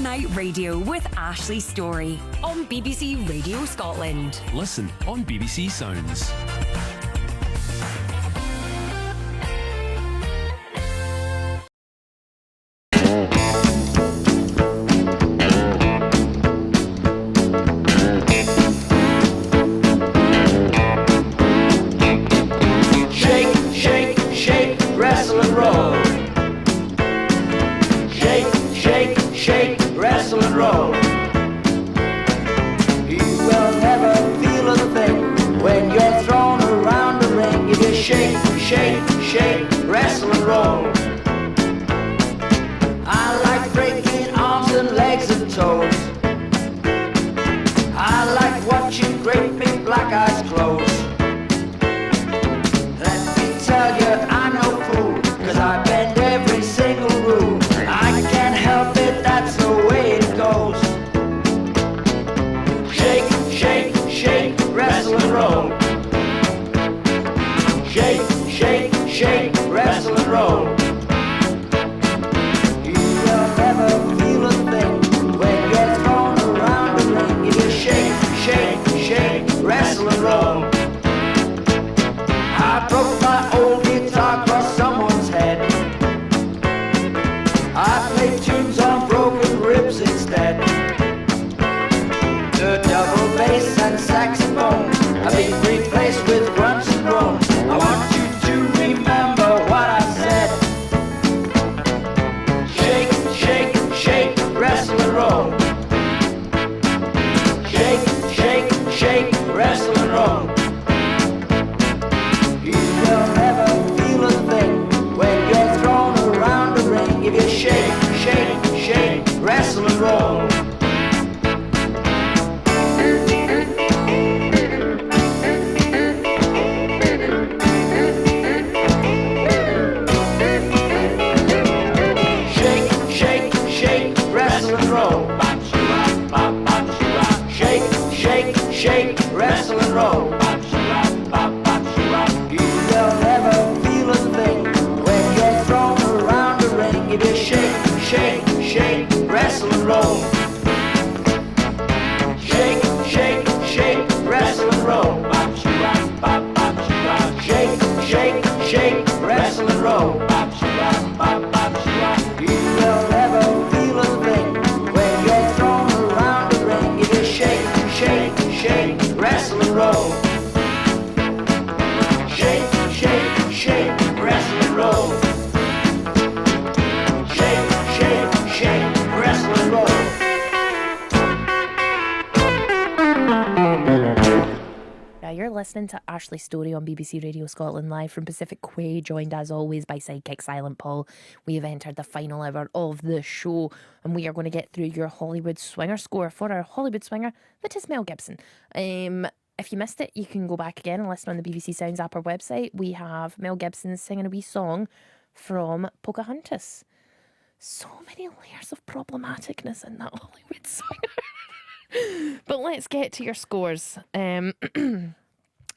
Night Radio with Ashley Story on BBC Radio Scotland. Listen on BBC Sounds. Listening to Ashley Story on BBC Radio Scotland live from Pacific Quay, joined as always by sidekick Silent Paul. We have entered the final hour of the show and we are going to get through your Hollywood Swinger score for our Hollywood Swinger, that is Mel Gibson. If you missed it, you can go back again and listen on the BBC Sounds app or website. We have Mel Gibson singing a wee song from Pocahontas. So many layers of problematicness in that Hollywood Swinger. But let's get to your scores.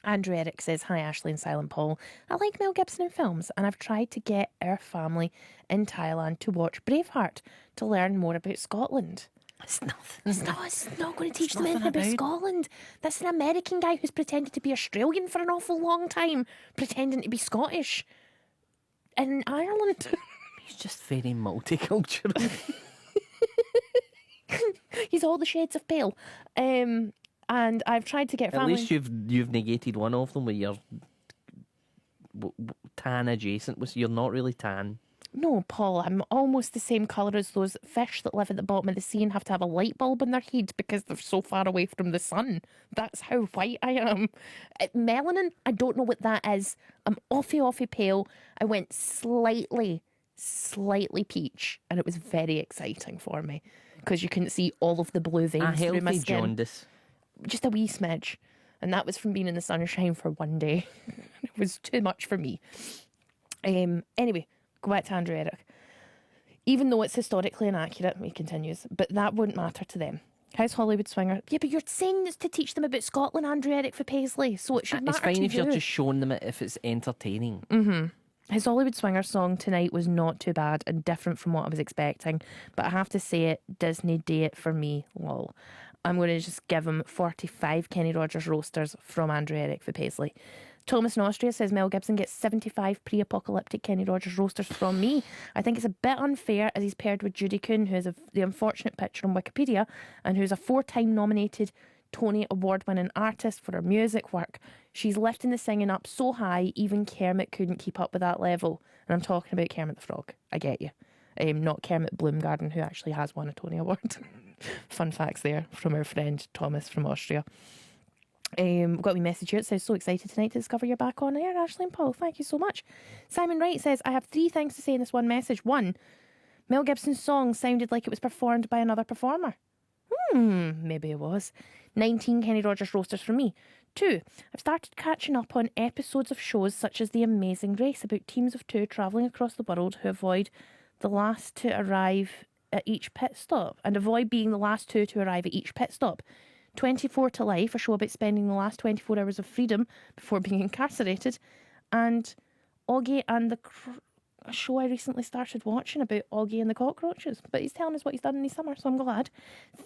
Andrew Eric says, "Hi Ashley and Silent Paul. I like Mel Gibson in films and I've tried to get our family in Thailand to watch Braveheart to learn more about Scotland." It's not going to teach them anything about Scotland. That's an American guy who's pretended to be Australian for an awful long time, pretending to be Scottish in Ireland. He's just very multicultural. He's all the shades of pale. And I've tried to get family... At least you've negated one of them where you're tan adjacent. You're not really tan. No, Paul, I'm almost the same colour as those fish that live at the bottom of the sea and have to have a light bulb in their head because they're so far away from the sun. That's how white I am. Melanin, I don't know what that is. I'm offy pale. I went slightly peach and it was very exciting for me because you couldn't see all of the blue veins through my skin. Jaundice. Just a wee smidge. And that was from being in the sunshine for one day. It was too much for me. Anyway, go back to Andrew Eric. Even though it's historically inaccurate, he continues, but that wouldn't matter to them. How's Hollywood Swinger? Yeah, but you're saying this to teach them about Scotland, Andrew Eric, for Paisley, so it should matter to you. It's fine if you're just showing them it if it's entertaining. Mm-hmm. His Hollywood Swinger song tonight was not too bad and different from what I was expecting, but I have to say it, Disney day it for me, lol. I'm going to just give him 45 Kenny Rogers roasters from Andrew Eric for Paisley. Thomas in Austria says Mel Gibson gets 75 pre-apocalyptic Kenny Rogers roasters from me. I think it's a bit unfair as he's paired with Judy Kuhn, who is the unfortunate picture on Wikipedia and who's a 4-time nominated Tony Award-winning artist for her music work. She's lifting the singing up so high, even Kermit couldn't keep up with that level. And I'm talking about Kermit the Frog. I get you. Not Kermit Bloomgarden, who actually has won a Tony Award. Fun facts there from our friend Thomas from Austria. We've got a wee message here. It says, so excited tonight to discover you're back on air, Ashley and Paul. Thank you so much. Simon Wright says, I have 3 things to say in this one message. 1, Mel Gibson's song sounded like it was performed by another performer. Maybe it was. 19 Kenny Rogers roasters from me. 2, I've started catching up on episodes of shows such as The Amazing Race about teams of 2 travelling across the world who avoid the last to arrive at each pit stop and avoid being the last 2 to arrive at each pit stop. 24 to Life, a show about spending the last 24 hours of freedom before being incarcerated, and Augie and a show I recently started watching about Augie and the cockroaches. But he's telling us what he's done in the summer, so I'm glad.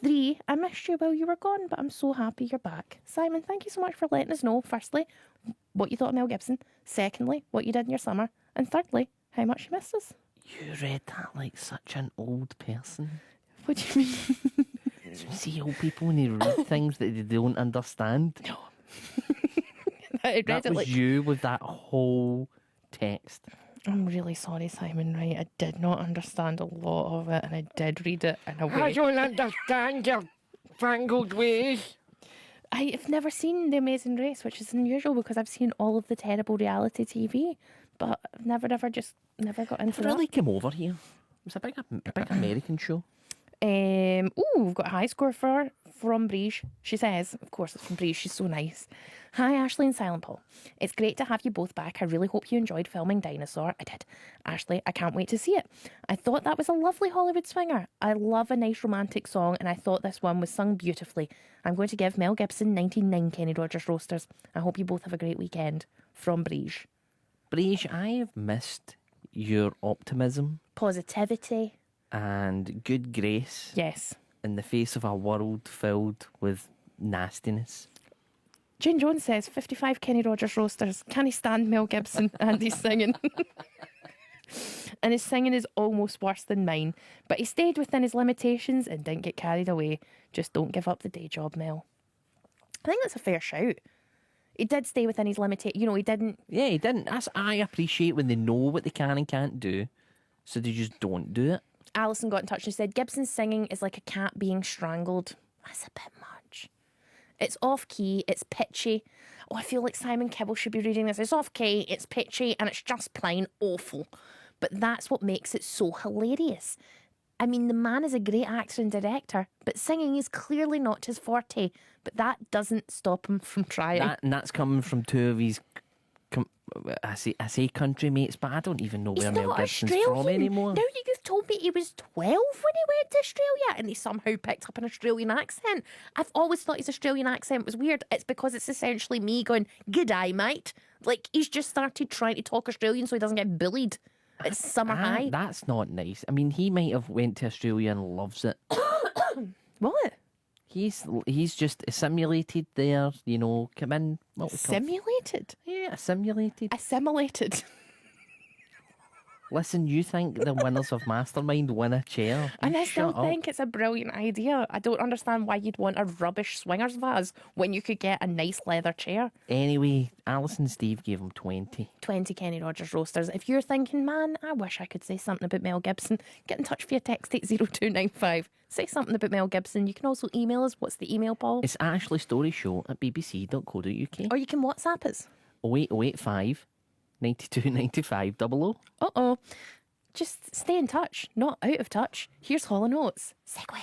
3, I missed you while you were gone, but I'm so happy you're back. Simon, thank you so much for letting us know, firstly, what you thought of Mel Gibson, secondly, what you did in your summer, and thirdly, how much you missed us. You read that like such an old person. What do you mean? You see old people when they read things that they don't understand. No. I read That it was like... you with that whole text. I'm really sorry, Simon, right? I did not understand a lot of it, and I did read it in a way. I don't understand your fangled ways. I've never seen The Amazing Race, which is unusual because I've seen all of the terrible reality TV, but I've never got into It really came over here. It was a big American show. We've got a high score for her from Briege. She says, of course it's from Briege, she's so nice. Hi Ashley and Silent Paul. It's great to have you both back. I really hope you enjoyed filming Dinosaur. I did. Ashley, I can't wait to see it. I thought that was a lovely Hollywood swinger. I love a nice romantic song and I thought this one was sung beautifully. I'm going to give Mel Gibson 99 Kenny Rogers roasters. I hope you both have a great weekend. From Briege. Briege, I have missed your optimism Positivity. and good grace Yes. in the face of a world filled with nastiness. Jane Jones says 55 Kenny Rogers roasters. Can he stand Mel Gibson and he's singing? And his singing is almost worse than mine. But he stayed within his limitations and didn't get carried away. Just don't give up the day job, Mel. I think that's a fair shout. He did stay within his limitations. You know, he didn't... Yeah, he didn't. I appreciate when they know what they can and can't do, so they just don't do it. Alison got in touch and said, Gibson's singing is like a cat being strangled. That's a bit much. It's off-key, it's pitchy. Oh, I feel like Simon Kibble should be reading this. It's off-key, it's pitchy, and it's just plain awful. But that's what makes it so hilarious. I mean, the man is a great actor and director, but singing is clearly not his forte. But that doesn't stop him from trying. That's coming from 2 of his... I say country mates, but I don't even know He's where Mel not Gibson's Australian. from anymore. No, you've told me he was 12 when he went to Australia and he somehow picked up an Australian accent. I've always thought his Australian accent was weird. It's because it's essentially me going, "G'day, mate." Like, he's just started trying to talk Australian so he doesn't get bullied. It's summer high. That's not nice. I mean, he might have went to Australia and loves it. What? He's just assimilated there, you know, come in. What we call- Simulated? Yeah, assimilated. Assimilated. Listen, you think the winners of Mastermind win a chair? And You I still shut up. think it's a brilliant idea. I don't understand why you'd want a rubbish swingers vase when you could get a nice leather chair. Anyway, Alice and Steve gave him 20. 20 Kenny Rogers roasters. If you're thinking, man, I wish I could say something about Mel Gibson, get in touch via text 80295. Say something about Mel Gibson. You can also email us. What's the email, Paul? It's Ashley Story Show at bbc.co.uk. Or you can WhatsApp us. 08085 92 95 00. Uh-oh. Just stay in touch, not out of touch. Here's Hall & Oates. Segway.